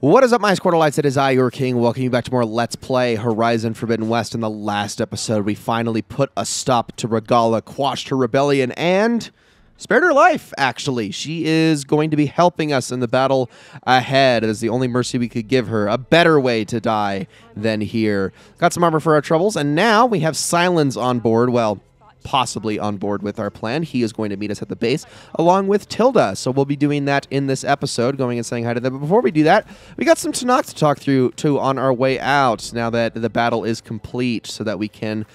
What is up, my Squirtleites? It is I, your king. Welcome you back to more Let's Play Horizon Forbidden West. In the last episode, we finally put a stop to Regala, quashed her rebellion, and spared her life, actually. She is going to be helping us in the battle ahead. It is the only mercy we could give her. A better way to die than here. Got some armor for our troubles, and now we have Sylens on board. Well, possibly on board with our plan. He is going to meet us at the base along with Tilda. So we'll be doing that in this episode, going and saying hi to them. But before we do that, we got some Tanakh to talk through too on our way out now that the battle is complete, so that we can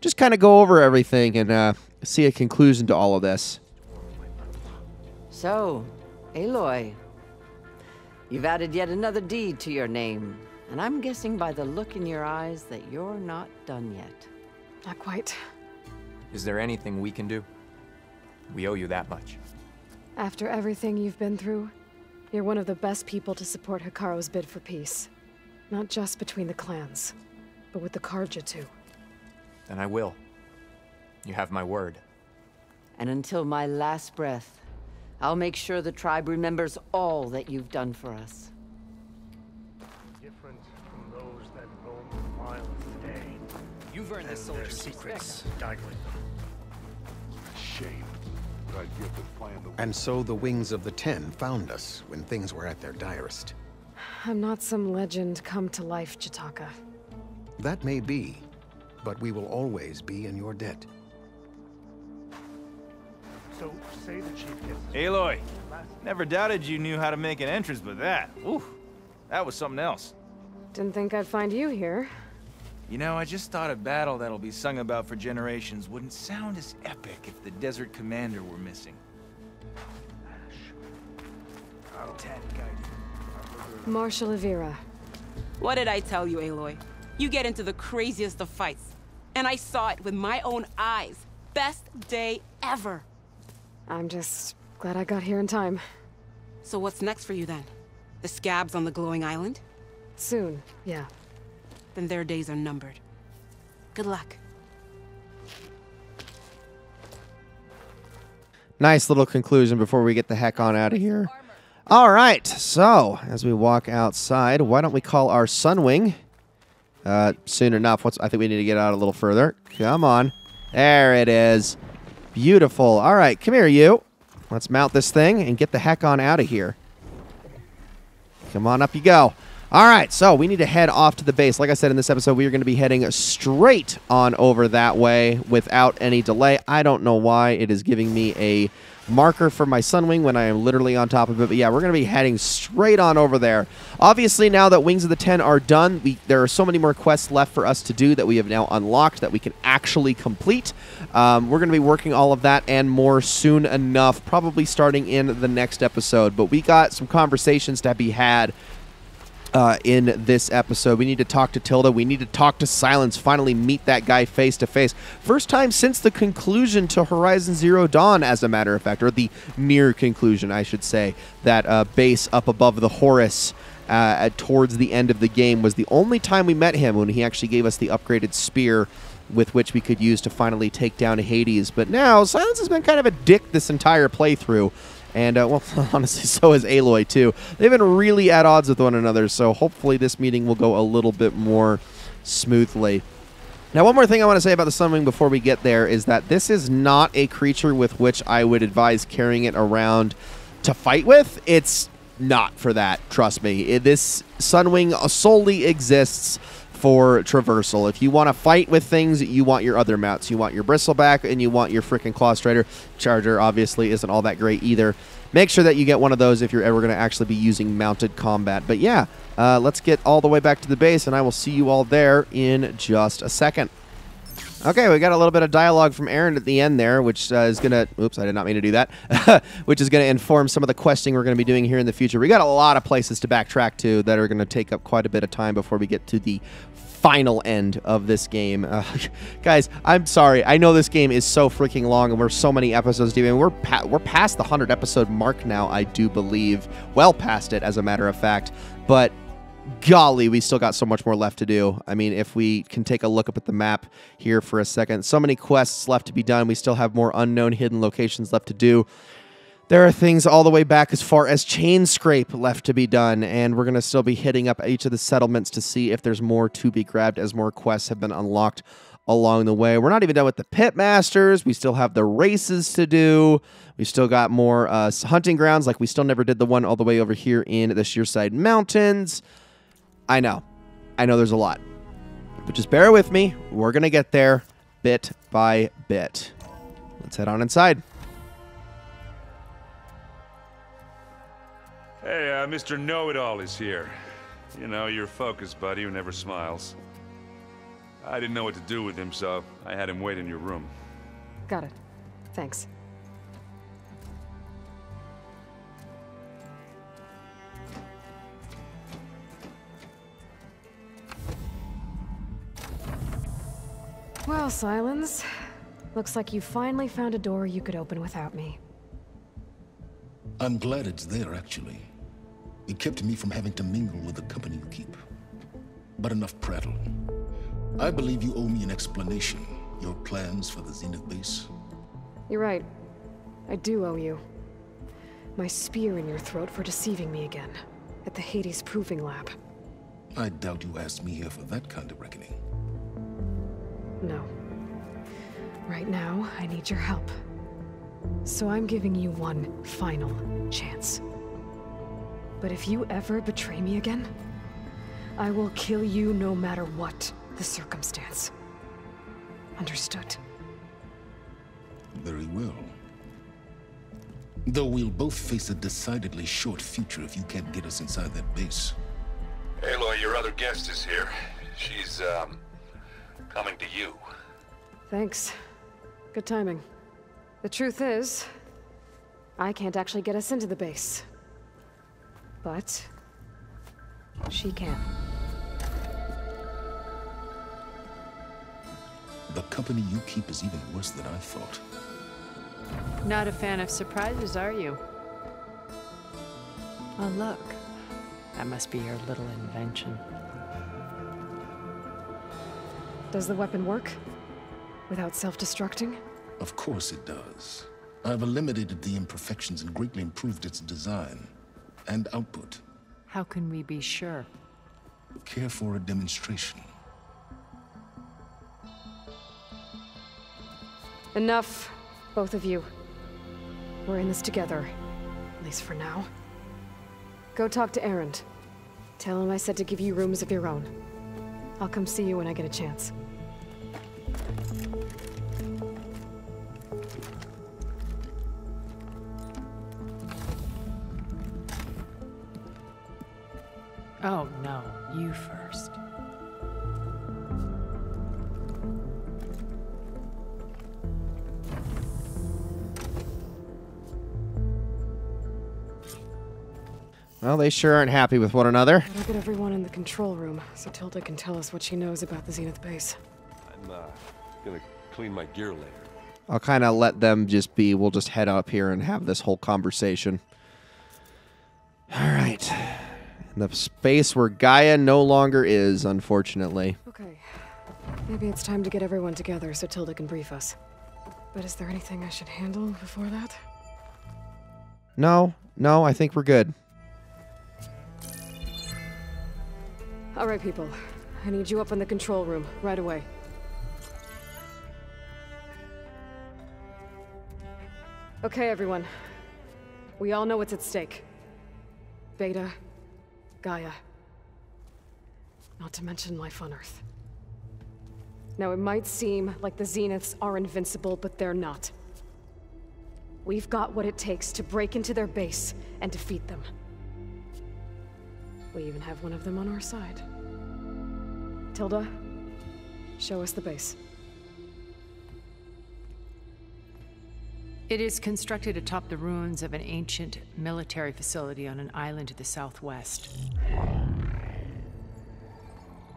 just kind of go over everything and see a conclusion to all of this. So, Aloy, you've added yet another deed to your name, and I'm guessing by the look in your eyes that you're not done yet. Not quite. Is there anything we can do? We owe you that much. After everything you've been through, you're one of the best people to support Hikaru's bid for peace. Not just between the clans, but with the Karja too. Then I will. You have my word. And until my last breath, I'll make sure the tribe remembers all that you've done for us. Different from those that roam the wild today. You've earned the soldier's secrets. Stifling them. Shame. But I'd give the plan the... And so the Wings of the Ten found us when things were at their direst. I'm not some legend come to life, Jataka. That may be, but we will always be in your debt. So say the chief gets... Aloy, never doubted you knew how to make an entrance, but that, ooh, that was something else. Didn't think I'd find you here. You know, I just thought a battle that'll be sung about for generations wouldn't sound as epic if the Desert Commander were missing. Marshal Avira. What did I tell you, Aloy? You get into the craziest of fights. And I saw it with my own eyes. Best day ever. I'm just glad I got here in time. So what's next for you then? The scabs on the glowing island? Soon, yeah. Then their days are numbered. Good luck. Nice little conclusion before we get the heck on out of here. All right, so as we walk outside, why don't we call our Sunwing soon enough? I think we need to get out a little further. Come on. There it is. Beautiful. All right, come here, you. Let's mount this thing and get the heck on out of here. Come on, up you go. All right, so we need to head off to the base. Like I said in this episode, we are going to be heading straight on over that way without any delay. I don't know why it is giving me a marker for my Sunwing when I am literally on top of it. But yeah, we're going to be heading straight on over there. Obviously, now that Wings of the Ten are done, there are so many more quests left for us to do that we have now unlocked that we can actually complete. We're going to be working all of that and more soon enough, probably starting in the next episode. But we got some conversations to be had in this episode. We need to talk to Tilda. We need to talk to Sylens. Finally meet that guy face to face. First time since the conclusion to Horizon Zero Dawn, as a matter of fact, or the near conclusion, I should say. That base up above the Horus towards the end of the game was the only time we met him, when he actually gave us the upgraded spear with which we could use to finally take down Hades. But now, Sylens has been kind of a dick this entire playthrough. And, well, honestly, so is Aloy, too. They've been really at odds with one another, so hopefully this meeting will go a little bit more smoothly. Now, one more thing I want to say about the Sunwing before we get there is that this is not a creature with which I would advise carrying it around to fight with. It's not for that, trust me. This Sunwing solely exists for traversal. If you want to fight with things, you want your other mounts. You want your Bristleback and you want your freaking Claw Strider. Charger obviously isn't all that great either. Make sure that you get one of those if you're ever going to actually be using mounted combat. But yeah, let's get all the way back to the base, and I will see you all there in just a second. Okay, we got a little bit of dialogue from Aaron at the end there, which is going to... Oops, I did not mean to do that. Which is going to inform some of the questing we're going to be doing here in the future. We got a lot of places to backtrack to that are going to take up quite a bit of time before we get to the final end of this game. Guys, I'm sorry. I know this game is so freaking long, and we're so many episodes deep. And we're past the 100 episode mark now, I do believe. Well past it, as a matter of fact. But golly, we still got so much more left to do. I mean, if we can take a look up at the map here for a second. So many quests left to be done. We still have more unknown hidden locations left to do. There are things all the way back as far as chain scrape left to be done, and we're going to still be hitting up each of the settlements to see if there's more to be grabbed as more quests have been unlocked along the way. We're not even done with the pitmasters. We still have the races to do. We still got more hunting grounds, like we still never did the one all the way over here in the Shearside Mountains. I know there's a lot, but just bear with me. We're going to get there bit by bit. Let's head on inside. Hey, Mr. Know-It-All is here. You know, your focus buddy who never smiles. I didn't know what to do with him, so I had him wait in your room. Got it. Thanks. Well, Sylens, looks like you finally found a door you could open without me. I'm glad it's there, actually. It kept me from having to mingle with the company you keep. But enough prattle. I believe you owe me an explanation. Your plans for the Zenith base. You're right. I do owe you. My spear in your throat for deceiving me again. At the Hades Proving Lab. I doubt you asked me here for that kind of reckoning. No. Right now, I need your help. So I'm giving you one final chance. But if you ever betray me again, I will kill you no matter what the circumstance. Understood? Very well. Though we'll both face a decidedly short future if you can't get us inside that base. Aloy, your other guest is here. She's, coming to you. Thanks. Good timing. The truth is, I can't actually get us into the base. But she can. The company you keep is even worse than I thought. Not a fan of surprises, are you? Oh, look. That must be your little invention. Does the weapon work? Without self-destructing? Of course it does. I've eliminated the imperfections and greatly improved its design and output. How can we be sure? Care for a demonstration? Enough, both of you. We're in this together, at least for now. Go talk to Erend. Tell him I said to give you rooms of your own. I'll come see you when I get a chance. Oh, no. You first. Well, they sure aren't happy with one another. I'll get everyone in the control room so Tilda can tell us what she knows about the Zenith base. I'm, gonna clean my gear later. I'll kind of let them just be. We'll just head up here and have this whole conversation. All right. The space where Gaia no longer is, unfortunately. Okay. Maybe it's time to get everyone together so Tilda can brief us. But is there anything I should handle before that? No, I think we're good. All right, people. I need you up in the control room right away. Okay, everyone. We all know what's at stake. Beta, Gaia. Not to mention life on Earth. Now, it might seem like the Zeniths are invincible, but they're not. We've got what it takes to break into their base and defeat them. We even have one of them on our side. Tilda, show us the base. It is constructed atop the ruins of an ancient military facility on an island to the southwest.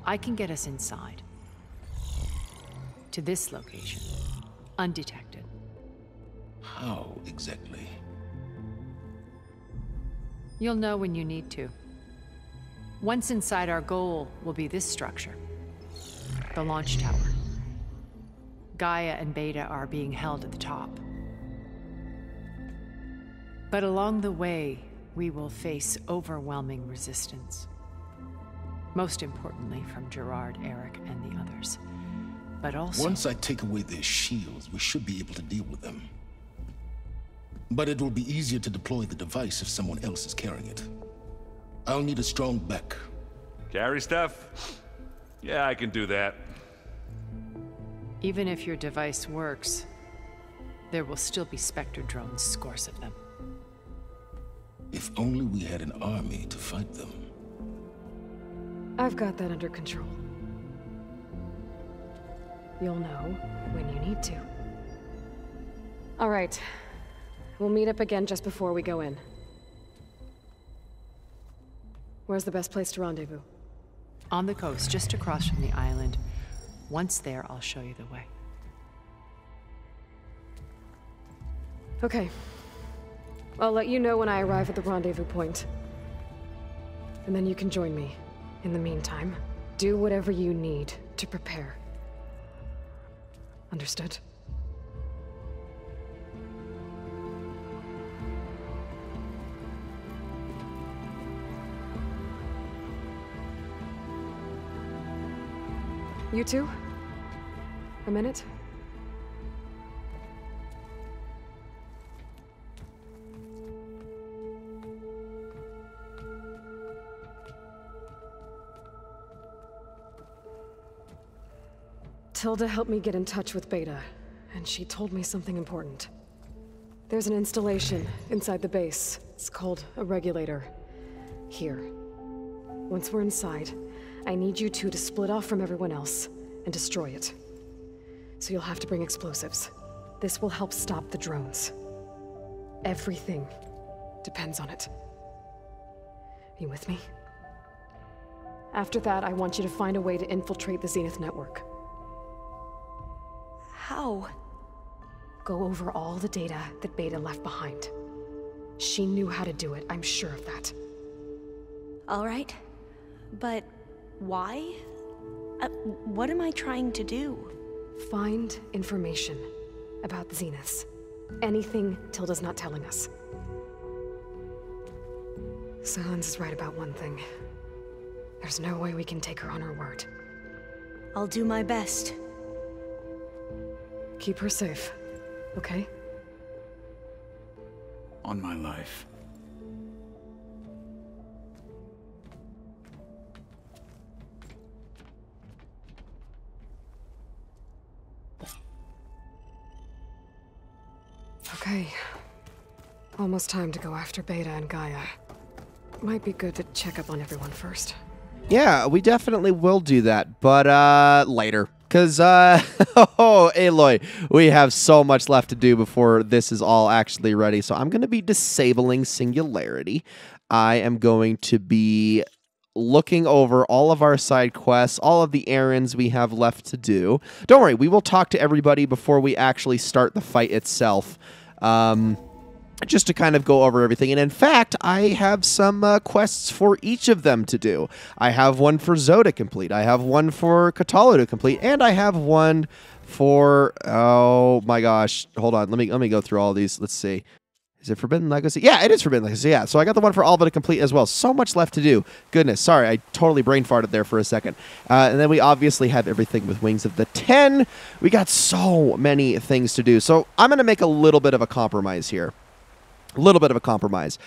I can get us inside. To this location. Undetected. How exactly? You'll know when you need to. Once inside, our goal will be this structure. The launch tower. Gaia and Beta are being held at the top. But along the way, we will face overwhelming resistance. Most importantly from Gerard, Eric, and the others. But also... Once I take away their shields, we should be able to deal with them. But it will be easier to deploy the device if someone else is carrying it. I'll need a strong back. Carry stuff? Yeah, I can do that. Even if your device works, there will still be Spectre drones, scores of them. If only we had an army to fight them. I've got that under control. You'll know when you need to. All right. We'll meet up again just before we go in. Where's the best place to rendezvous? On the coast, just across from the island. Once there, I'll show you the way. Okay. I'll let you know when I arrive at the rendezvous point. And then you can join me. In the meantime, do whatever you need to prepare. Understood? You two? A minute? Tilda helped me get in touch with Beta, and she told me something important. There's an installation inside the base. It's called a regulator. Here. Once we're inside, I need you two to split off from everyone else and destroy it. So you'll have to bring explosives. This will help stop the drones. Everything depends on it. You with me? After that, I want you to find a way to infiltrate the Zenith network. How? Go over all the data that Beta left behind. She knew how to do it, I'm sure of that. All right. But why? What am I trying to do? Find information about the Zeniths. Anything Tilda's not telling us. Sylens is right about one thing. There's no way we can take her on her word. I'll do my best. Keep her safe, okay? On my life. Okay. Almost time to go after Beta and Gaia. Might be good to check up on everyone first. Yeah, we definitely will do that, but later. Because, oh, Aloy, we have so much left to do before this is all actually ready. So I'm going to be disabling Singularity. I am going to be looking over all of our side quests, all of the errands we have left to do. Don't worry, we will talk to everybody before we actually start the fight itself. Just to kind of go over everything. And in fact, I have some quests for each of them to do. I have one for Zoe to complete. I have one for Katalu to complete. And I have one for... Oh, my gosh. Hold on. Let me go through all these. Let's see. Is it Forbidden Legacy? Yeah, it is Forbidden Legacy. Yeah, so I got the one for Alva to complete as well. So much left to do. Goodness, sorry. I totally brain farted there for a second. And then we obviously have everything with Wings of the 10. We got so many things to do. So I'm going to make a little bit of a compromise here. A little bit of a compromise.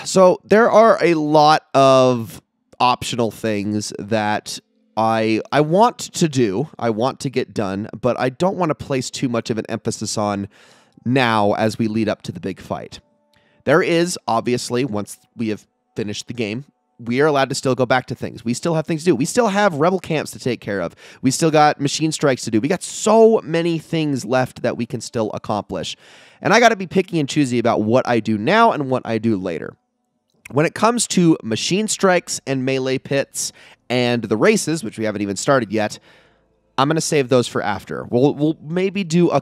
So there are a lot of optional things that I want to do, I want to get done, but I don't want to place too much of an emphasis on now as we lead up to the big fight. There is, obviously, once we have finished the game, we are allowed to still go back to things. We still have things to do. We still have rebel camps to take care of. We still got machine strikes to do. We got so many things left that we can still accomplish. And I got to be picky and choosy about what I do now and what I do later. When it comes to machine strikes and melee pits and the races, which we haven't even started yet, I'm going to save those for after. We'll maybe do a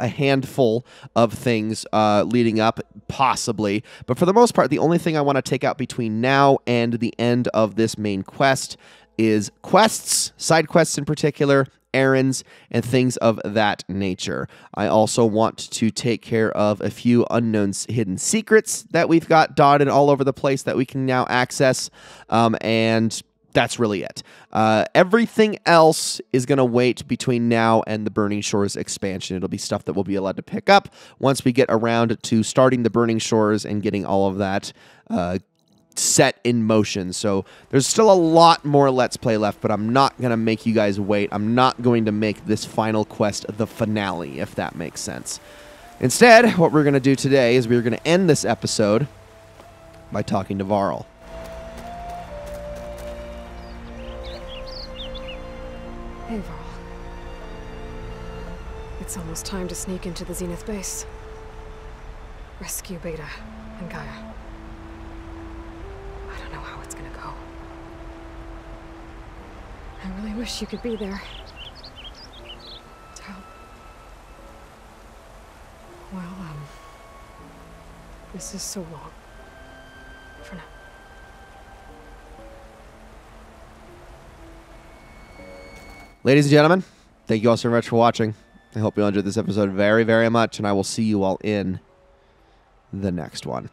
handful of things leading up, possibly. But for the most part, the only thing I want to take out between now and the end of this main quest is quests, side quests in particular, errands and things of that nature. I also want to take care of a few unknown hidden secrets that we've got dotted all over the place that we can now access, and that's really it. Everything else is going to wait between now and the Burning Shores expansion. It'll be stuff that we'll be allowed to pick up once we get around to starting the Burning Shores and getting all of that set in motion. So there's still a lot more Let's Play left, but I'm not going to make you guys wait. I'm not going to make this final quest the finale, if that makes sense. Instead, what we're going to do today is we're going to end this episode by talking to Varl. Hey, Varl. It's almost time to sneak into the Zenith base. Rescue Beta and Gaia. I don't know how it's gonna go. I really wish you could be there. To help. Well, this is so long. For now. Ladies and gentlemen, thank you all so much for watching. I hope you all enjoyed this episode very, very much, and I will see you all in the next one.